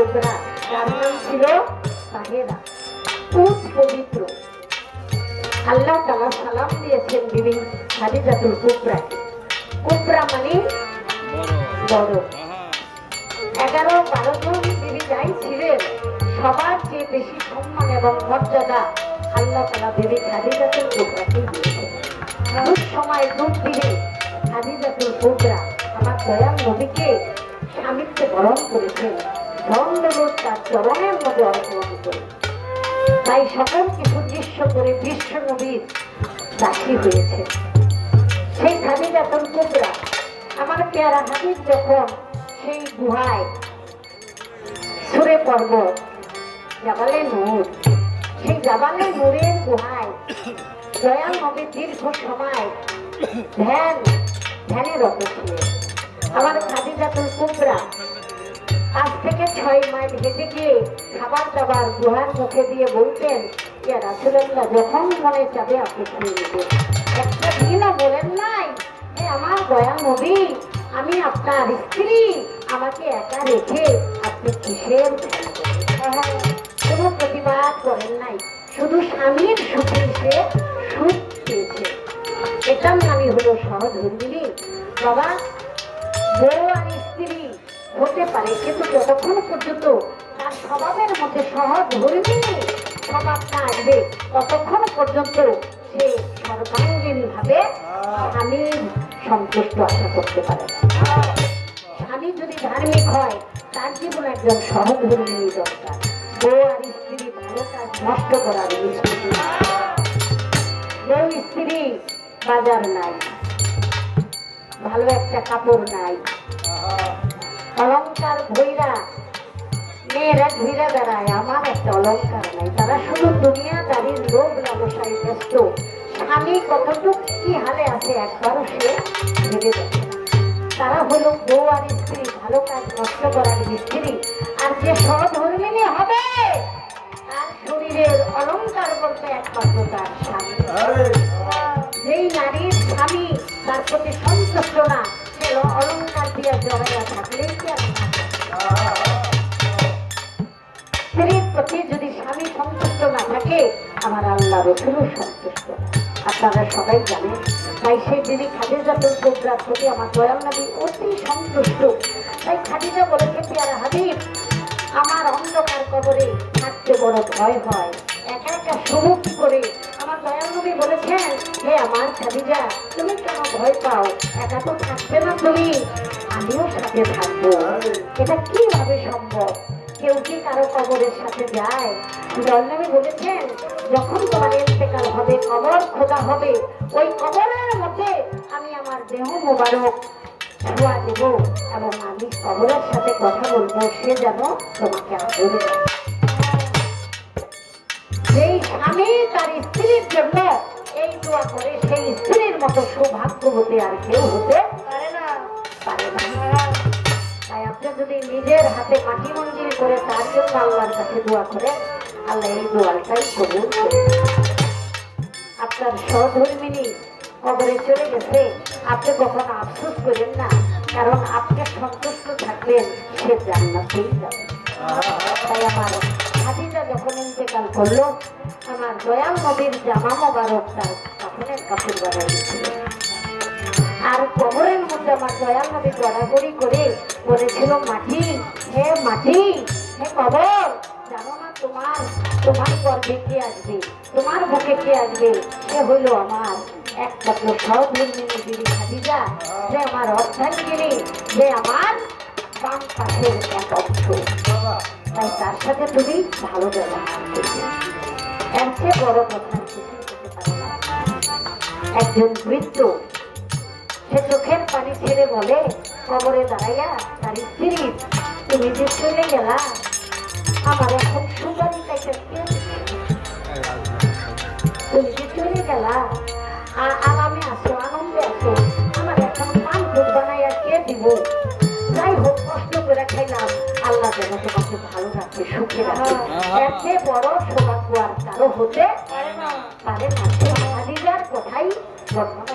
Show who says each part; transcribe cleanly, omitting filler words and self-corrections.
Speaker 1: Cobra, যার নাম ছিল তাহেরা, খুব পবিত্র। আল্লাহ তাআলা সালাম দিয়েছেন বিবি খাদিজাতুল কুবরাকে। কুবরা মানে বড়। 11-12 জন বিবি যাই ছিলেন, সবার চেয়ে বেশি সম্মান এবং মর্যাদা আল্লাহ তাআলা বিবি খাদিজাতুল কুবরাকে দিয়েছেন। দুধ সময় দুধ দিলে খাদিজাতুল কুবরা আমার দয়াল নবীকে স্বামীত্বে বরণ করেছেন, ধন্যবাদ তার চরণের মধ্যে অর্পণ করে। তাই সকলকে সুদৃশ্য করে বিশ্ব নবীর দাসী হয়েছে। সেই খাদিজাতুল কুবরা আমার পেয়ারা হাবিব যখন সেই গুহায় সুরে পর্বত জাবালে নূর, সেই জাবালে নূরের গুহায় দয়াল নবী দীর্ঘ সময় ধ্যানে রত ছিলেন। আমার খাদিজাতুল কুবরা আজ থেকে 6 মাইল হেঁটে গিয়ে খাবার দাবার গুহার মুখে দিয়ে বলতেন, ইয়া রাসূলুল্লাহ, যখন মনে চাবে আপনি খেয়ে নেবেন। একটা দিনও বলেন নাই, আমার দয়াল নবী, আমি আপনার স্ত্রী, আমাকে একা রেখে আপনি কিসের কোনো প্রতিবাদ করেন নাই। শুধু স্বামীর সুখে সে সুখ পেয়েছে। এটার নামই হলো সহধর্মিণী। বাবা, বউ আর স্ত্রী হতে পারে, কিন্তু যতক্ষণ পর্যন্ত তার স্বভাবের মধ্যে সহধর্মিণী স্বভাব না আসবে, ততক্ষণ পর্যন্ত সে সর্বাঙ্গীন ভাবে স্বামীর সন্তুষ্ট আশা করতে পারে। স্বামী যদি ধার্মিক হয়, তার জীবনে একজন সহধর্মিণী দরকার। বউ আর স্ত্রী ভালো কাজ নষ্ট করার স্ত্রী, বউ স্ত্রী বাজার নাই, ভালো একটা কাপড় নাই, অলংকার ভৈরা মেয়েরা ঘুরে বেড়ায়, আমার একটা অলংকার নাই। তারা শুধু দুনিয়াদারির লোভ লালসায় ব্যস্ত। স্বামী কতটুক কি হালে আছে একবারও সে ভেবে দেখে। তারা হলো বউ আর স্ত্রী ভালো কাজ নষ্ট করার স্ত্রী। আর যে সহধর্মিণী হবে, তার শরীরের অলংকার বলতে একমাত্র তার স্বামী। যেই নারীর স্বামী তার প্রতি সন্তুষ্ট না, সে অলংকার দিয়ে জড়াইয়া থাকলেই কি আর স্ত্রীর প্রতি যদি স্বামী সন্তুষ্ট না থাকে, আমার আল্লাহ রাসূলও সন্তুষ্ট। আপনারা সবাই জানেন। তাই সেই দিদি খাদিজাতুল কুবরার প্রতি আমার দয়াল নবী অতি সন্তুষ্ট। তাই খাদিজা বলেছে, পেয়ারা হাবিব, আমার অন্ধকার কবরে থাকতে বড় ভয় হয়, একা একা সুমুখ করে। আমার দয়াল নবী বলেছেন, হে আমার খাদিজা, তুমি কেন ভয় পাও? একা তো থাকবে না তুমি, আমিও সাথে থাকবো। এটা কিভাবে সম্ভব? কেউ কি কারো কবরের সাথে যায়? দয়াল নবী বলেছেন, যখন তোমার ইন্তেকাল হবে, কবর খোদা হবে, ওই কবরের মধ্যে আমি আমার দেহ মোবারক ছোঁয়া দেব এবং আমি কবরের সাথে কথা বলবো, সে যেন তোমাকে আদরে। যেই স্বামী তার স্ত্রীর জন্য এই দোয়া করে, সেই স্ত্রীর মতো সৌভাগ্যবতী আর কেউ হতে পারে না। তাই আপনি যদি নিজের হাতে মাটি মঞ্জিল করে তার জন্য আল্লাহর কাছে দোয়া করেন, আল্লাহ এই দোয়াটাই কবুল করে। আপনার সহধর্মিণী কবরে চলে গেছে, আপনি কখনো আফসোস করেন না, কারণ আপনি সন্তুষ্ট থাকবেন, সে জান্নাতেই যাবে। তাই আমার খাদিজা যখন ইন্তেকাল করলো, আমার দয়াল নবীর জামা মোবারক তার কাফনের কাপড় বানাইছিল। আর কবরের মধ্যে আমার দয়াল নবী গড়াগড়ি করে বলেছিল, মাটি, হে মাটি, হে কবর, জানো না তোমার গর্ভে কে আসবে, তোমার বুকে কে আসবে? সে হইল আমার একমাত্র সহধর্মিণী দিদি খাদিজা, যে আমার অর্ধাঙ্গিনী, যে আমার বাম পাশের এক অংশ। তাই তার সাথে তুমি ভালো ব্যবহার করবে। এর চেয়ে বড় কথা কিছু হতে পারে না। একজন বৃদ্ধ, সে চোখের পানি ছেড়ে বলে কবরে দাঁড়াইয়া তার স্ত্রী, তুমি যে চলে গেলা, আমার এখন সুগারি চাইতে, তুমি যে চলে গেলা, আরামে আসো, আনন্দে আসো, আমার এখন পান দুধ বানাইয়া কে দিব? যাই হোক, কষ্ট করে খাইলাম, আল্লাহ যেন তোমাকে ভালো রাখবে, সুখে রাখবে। এর চেয়ে বড় সৌভাগ্য আর কারো হতে পারে না। খাদিজার কথাই বর্ণনা